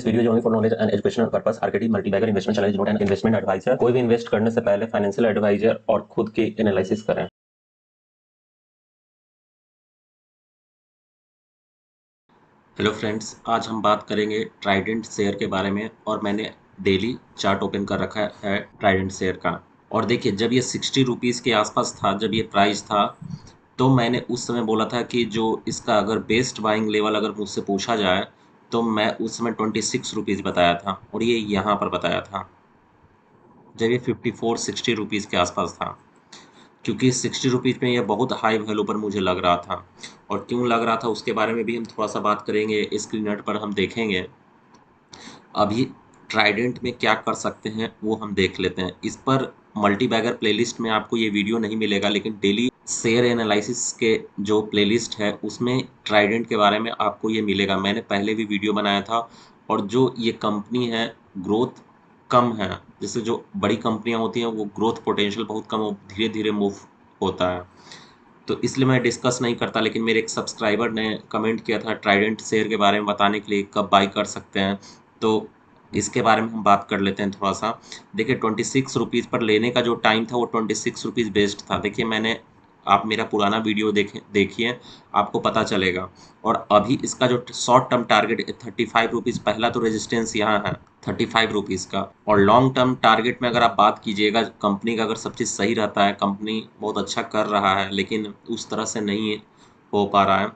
This video is only for knowledge and educational purpose. RKT multibagger investment channel is not an investment adviser. कोई भी invest करने से पहले financial adviser और खुद की एनालिसिस करें। हेलो फ्रेंड्स, आज हम बात करेंगे ट्राइडेंट शेयर के बारे में। और मैंने डेली चार्ट ओपन कर रखा है ट्राइडेंट शेयर का। और देखिए, जब ये 60 रुपीज़ के आसपास था, जब ये प्राइस था, तो मैंने उस समय बोला था कि जो इसका अगर बेस्ट बाइंग लेवल अगर मुझसे पूछा जाए तो मैं उस समय 26 रुपीज़ बताया था और ये यहाँ पर बताया था जब ये 54-60 रुपीज़ के आसपास था। क्योंकि 60 रुपीज़ में यह बहुत हाई वैल्यू पर मुझे लग रहा था। और क्यों लग रहा था उसके बारे में भी हम थोड़ा सा बात करेंगे, स्क्रीन नट पर हम देखेंगे। अभी ट्राइडेंट में क्या कर सकते हैं वो हम देख लेते हैं। इस पर मल्टी बैगर प्लेलिस्ट में आपको ये वीडियो नहीं मिलेगा, लेकिन डेली शेयर एनालिसिस के जो प्लेलिस्ट है उसमें ट्राइडेंट के बारे में आपको ये मिलेगा। मैंने पहले भी वीडियो बनाया था। और जो ये कंपनी है, ग्रोथ कम है। जैसे जो बड़ी कंपनियां होती हैं वो ग्रोथ पोटेंशियल बहुत कम, धीरे धीरे मूव होता है, तो इसलिए मैं डिस्कस नहीं करता। लेकिन मेरे एक सब्सक्राइबर ने कमेंट किया था ट्राइडेंट शेयर के बारे में बताने के लिए, कब बाई कर सकते हैं, तो इसके बारे में हम बात कर लेते हैं थोड़ा सा। देखिए, 26 रुपीज़ पर लेने का जो टाइम था वो 26 रुपीज़ बेस्ट था। देखिए, मैंने आप मेरा पुराना वीडियो देखिए, आपको पता चलेगा। और अभी इसका जो शॉर्ट टर्म टारगेट 35 रुपीज़, पहला तो रेजिस्टेंस यहाँ है 35 रुपीज़ का। और लॉन्ग टर्म टारगेट में अगर आप बात कीजिएगा, कंपनी का अगर सब चीज़ सही रहता है, कंपनी बहुत अच्छा कर रहा है, लेकिन उस तरह से नहीं हो पा रहा है।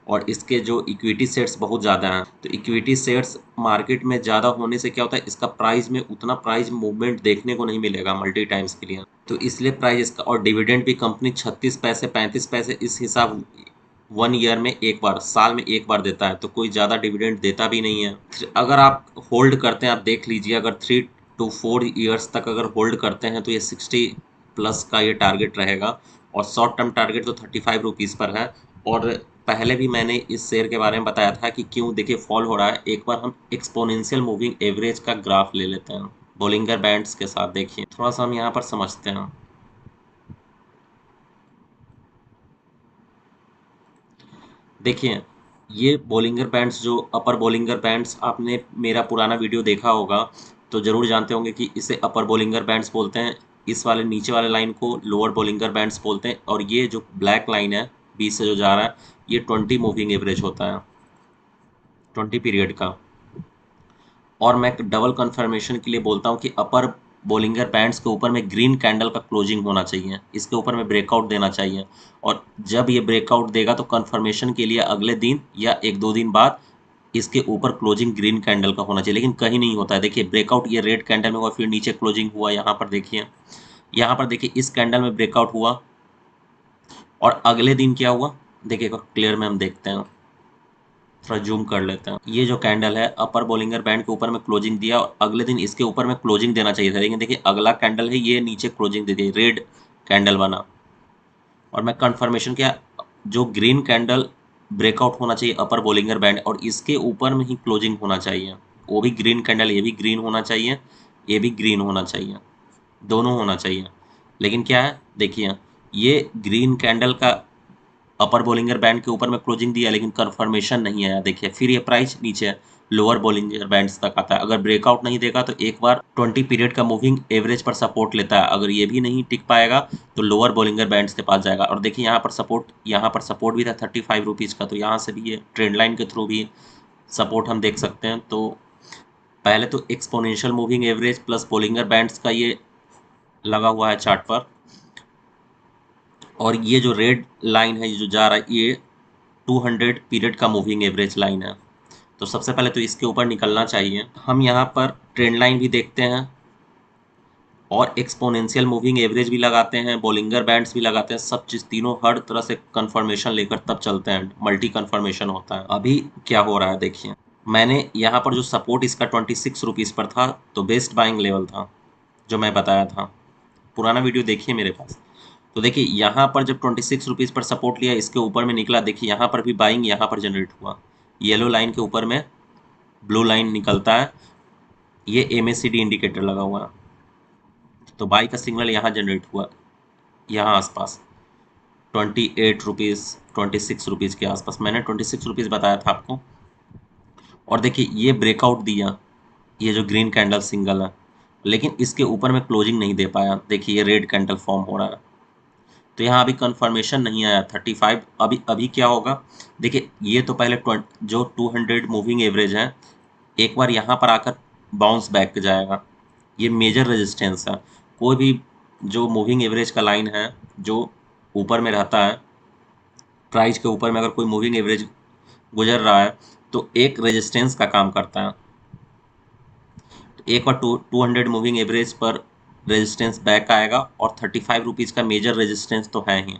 और इसके जो इक्विटी शेयर्स बहुत ज़्यादा हैं, तो इक्विटी शेयर्स मार्केट में ज़्यादा होने से क्या होता है, इसका प्राइस में उतना प्राइस मूवमेंट देखने को नहीं मिलेगा मल्टी टाइम्स के लिए। तो इसलिए प्राइस इसका, और डिविडेंड भी कंपनी 36 पैसे 35 पैसे इस हिसाब 1 ईयर में एक बार, साल में एक बार देता है, तो कोई ज़्यादा डिविडेंड देता भी नहीं है। अगर आप होल्ड करते हैं, आप देख लीजिए, अगर 3 to 4 ईयर्स तक अगर होल्ड करते हैं तो ये 60+ का ये टारगेट रहेगा। और शॉर्ट टर्म टारगेट तो 35 रुपीज़ पर है। और पहले भी मैंने इस शेयर के बारे में बताया था कि क्यों देखिए फॉल हो रहा है। एक बार हम एक्सपोनेंशियल मूविंग एवरेज का ग्राफ ले लेते हैं बोलिंगर बैंड्स के साथ। देखिए, थोड़ा सा हम यहाँ पर समझते हैं। देखिए, ये बोलिंगर बैंड्स, जो अपर बोलिंगर बैंड्स, आपने मेरा पुराना वीडियो देखा होगा तो ज़रूर जानते होंगे कि इसे अपर बोलिंगर बैंड्स बोलते हैं। इस वाले नीचे वाले लाइन को लोअर बोलिंगर बैंड्स बोलते हैं। और ये जो ब्लैक लाइन है बीच से जो जा रहा है, ये 20 मूविंग एवरेज होता है, 20 पीरियड का। और मैं डबल कंफर्मेशन के लिए बोलता हूँ कि अपर बोलिंगर बैंड्स के ऊपर में ग्रीन कैंडल का क्लोजिंग होना चाहिए, इसके ऊपर में ब्रेकआउट देना चाहिए। और जब ये ब्रेकआउट देगा तो कंफर्मेशन के लिए अगले दिन या 1-2 दिन बाद इसके ऊपर क्लोजिंग ग्रीन कैंडल का होना चाहिए, लेकिन कहीं नहीं होता है। देखिए, ब्रेकआउट ये रेड कैंडल में हुआ, फिर नीचे क्लोजिंग हुआ। यहाँ पर देखिए, यहाँ पर देखिए, इस कैंडल में ब्रेकआउट हुआ और अगले दिन क्या हुआ, देखिए क्लियर में हम देखते हैं, थोड़ा जूम कर लेते हैं। ये जो कैंडल है, अपर बोलिंगर बैंड के ऊपर में क्लोजिंग दिया और अगले दिन इसके ऊपर में क्लोजिंग देना चाहिए था, लेकिन देखिए अगला कैंडल है, ये नीचे क्लोजिंग दे दी, रेड कैंडल बना। और मैं कंफर्मेशन किया, जो ग्रीन कैंडल ब्रेकआउट होना चाहिए अपर बोलिंगर बैंड, और इसके ऊपर में ही क्लोजिंग होना चाहिए। वो भी ग्रीन कैंडल, ये भी ग्रीन होना चाहिए, ये भी ग्रीन होना चाहिए, दोनों होना चाहिए। लेकिन क्या है, देखिए, ये ग्रीन कैंडल का अपर बोलिंगर बैंड के ऊपर में क्लोजिंग दिया, लेकिन कंफर्मेशन नहीं आया। देखिए, फिर ये प्राइस नीचे लोअर बोलिंगर बैंड्स तक आता है। अगर ब्रेकआउट नहीं देगा तो एक बार 20 पीरियड का मूविंग एवरेज पर सपोर्ट लेता है। अगर ये भी नहीं टिक पाएगा तो लोअर बोलिंगर बैंड्स के पास जाएगा। और देखिए, यहाँ पर सपोर्ट भी था 35 रुपीज़ का, तो यहाँ से भी ये ट्रेंड लाइन के थ्रू भी सपोर्ट हम देख सकते हैं। तो पहले तो exponential moving average plus Bollinger bands का ये लगा हुआ है चार्ट पर। और ये जो रेड लाइन है, ये जो जा रहा है, ये 200 पीरियड का मूविंग एवरेज लाइन है। तो सबसे पहले तो इसके ऊपर निकलना चाहिए। हम यहाँ पर ट्रेंड लाइन भी देखते हैं और एक्सपोनेंशियल मूविंग एवरेज भी लगाते हैं, बोलिंगर बैंड्स भी लगाते हैं, सब चीज़ तीनों हर तरह से कंफर्मेशन लेकर तब चलते हैं, मल्टी कंफर्मेशन होता है। अभी क्या हो रहा है देखिए, मैंने यहाँ पर जो सपोर्ट इसका 26 रुपीज़ पर था, तो बेस्ट बाइंग लेवल था जो मैं बताया था। पुराना वीडियो देखिए मेरे पास। तो देखिए, यहाँ पर जब 26 रुपीज़ पर सपोर्ट लिया, इसके ऊपर में निकला, देखिए यहाँ पर भी बाइंग यहाँ पर जनरेट हुआ। येलो लाइन के ऊपर में ब्लू लाइन निकलता है, ये MACD इंडिकेटर लगा हुआ है, तो बाई का सिग्नल यहाँ जनरेट हुआ, यहाँ आसपास 28 रुपीज़ 26 रुपीज़ के आसपास। मैंने 26 रुपीज़ बताया था आपको। और देखिए ये ब्रेकआउट दिया, ये जो ग्रीन कैंडल सिंगल है, लेकिन इसके ऊपर में क्लोजिंग नहीं दे पाया। देखिए ये रेड कैंडल फॉर्म हो रहा है, तो यहाँ अभी कंफर्मेशन नहीं आया 35। अभी क्या होगा, देखिए ये तो पहले जो 200 मूविंग एवरेज है, एक बार यहाँ पर आकर बाउंस बैक जाएगा। ये मेजर रेजिस्टेंस है। कोई भी जो मूविंग एवरेज का लाइन है जो ऊपर में रहता है, प्राइस के ऊपर में अगर कोई मूविंग एवरेज गुजर रहा है तो एक रेजिस्टेंस का काम करता है। तो एक बार 200 मूविंग एवरेज पर रेजिस्टेंस बैक आएगा और 35 रुपीज़ का मेजर रेजिस्टेंस तो है ही।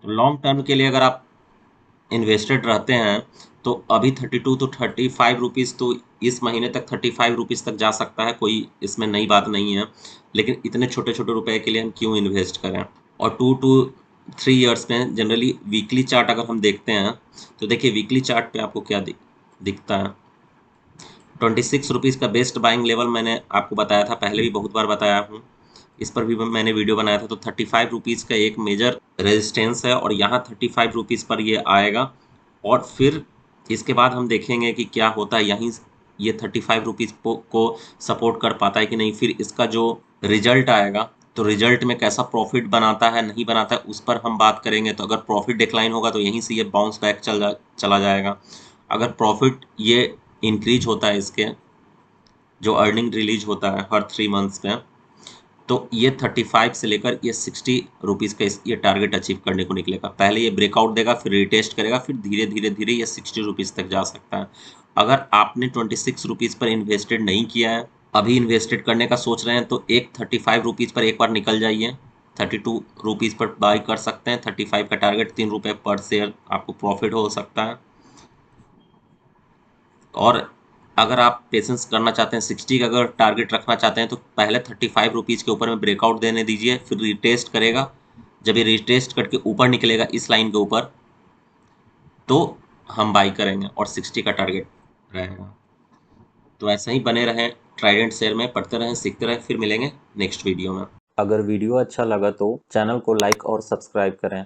तो लॉन्ग टर्म के लिए अगर आप इन्वेस्टेड रहते हैं तो अभी 32 तो 35 रुपीज़ तो इस महीने तक 35 रुपीज़ तक जा सकता है, कोई इसमें नई बात नहीं है। लेकिन इतने छोटे छोटे रुपए के लिए हम क्यों इन्वेस्ट करें। और 2 to 3 ईयर्स में जनरली वीकली चार्ट अगर हम देखते हैं तो देखिए वीकली चार्ट पे आपको क्या दिखता है। 26 रुपीज़ का बेस्ट बाइंग लेवल मैंने आपको बताया था, पहले भी बहुत बार बताया हूँ, इस पर भी मैंने वीडियो बनाया था। तो 35 रुपीज़ का एक मेजर रेजिस्टेंस है और यहाँ 35 रुपीज़ पर ये आएगा और फिर इसके बाद हम देखेंगे कि क्या होता है। यहीं ये 35 रुपीज़ को सपोर्ट कर पाता है कि नहीं, फिर इसका जो रिजल्ट आएगा तो रिजल्ट में कैसा प्रॉफिट बनाता है नहीं बनाता है उस पर हम बात करेंगे। तो अगर प्रॉफिट डिक्लाइन होगा तो यहीं से ये बाउंस बैक चला जाएगा। अगर प्रॉफिट ये इंक्रीज होता है, इसके जो अर्निंग रिलीज होता है हर 3 मंथ्स में, तो ये 35 से लेकर ये 60 रुपीज़ का ये टारगेट अचीव करने को निकलेगा। पहले ये ब्रेकआउट देगा, फिर रिटेस्ट करेगा, फिर धीरे धीरे धीरे ये 60 रुपीज़ तक जा सकता है। अगर आपने 26 रुपीज़ पर इन्वेस्टेड नहीं किया है, अभी इन्वेस्टेड करने का सोच रहे हैं, तो एक 35 रुपीज़ पर एक बार निकल जाइए। 32 रुपीज़ पर बाई कर सकते हैं। 35 का टारगेट, 3 रुपये पर शेयर आपको प्रॉफिट हो सकता है। और अगर आप पेशेंस करना चाहते हैं, 60 का अगर टारगेट रखना चाहते हैं, तो पहले 35 रुपीज़ के ऊपर में ब्रेकआउट देने दीजिए, फिर रिटेस्ट करेगा। जब ये रिटेस्ट करके ऊपर निकलेगा इस लाइन के ऊपर, तो हम बाई करेंगे और 60 का टारगेट रहेगा। तो ऐसा ही बने रहें ट्राइडेंट शेयर में, पढ़ते रहें, सीखते रहें। फिर मिलेंगे नेक्स्ट वीडियो में। अगर वीडियो अच्छा लगा तो चैनल को लाइक और सब्सक्राइब करें।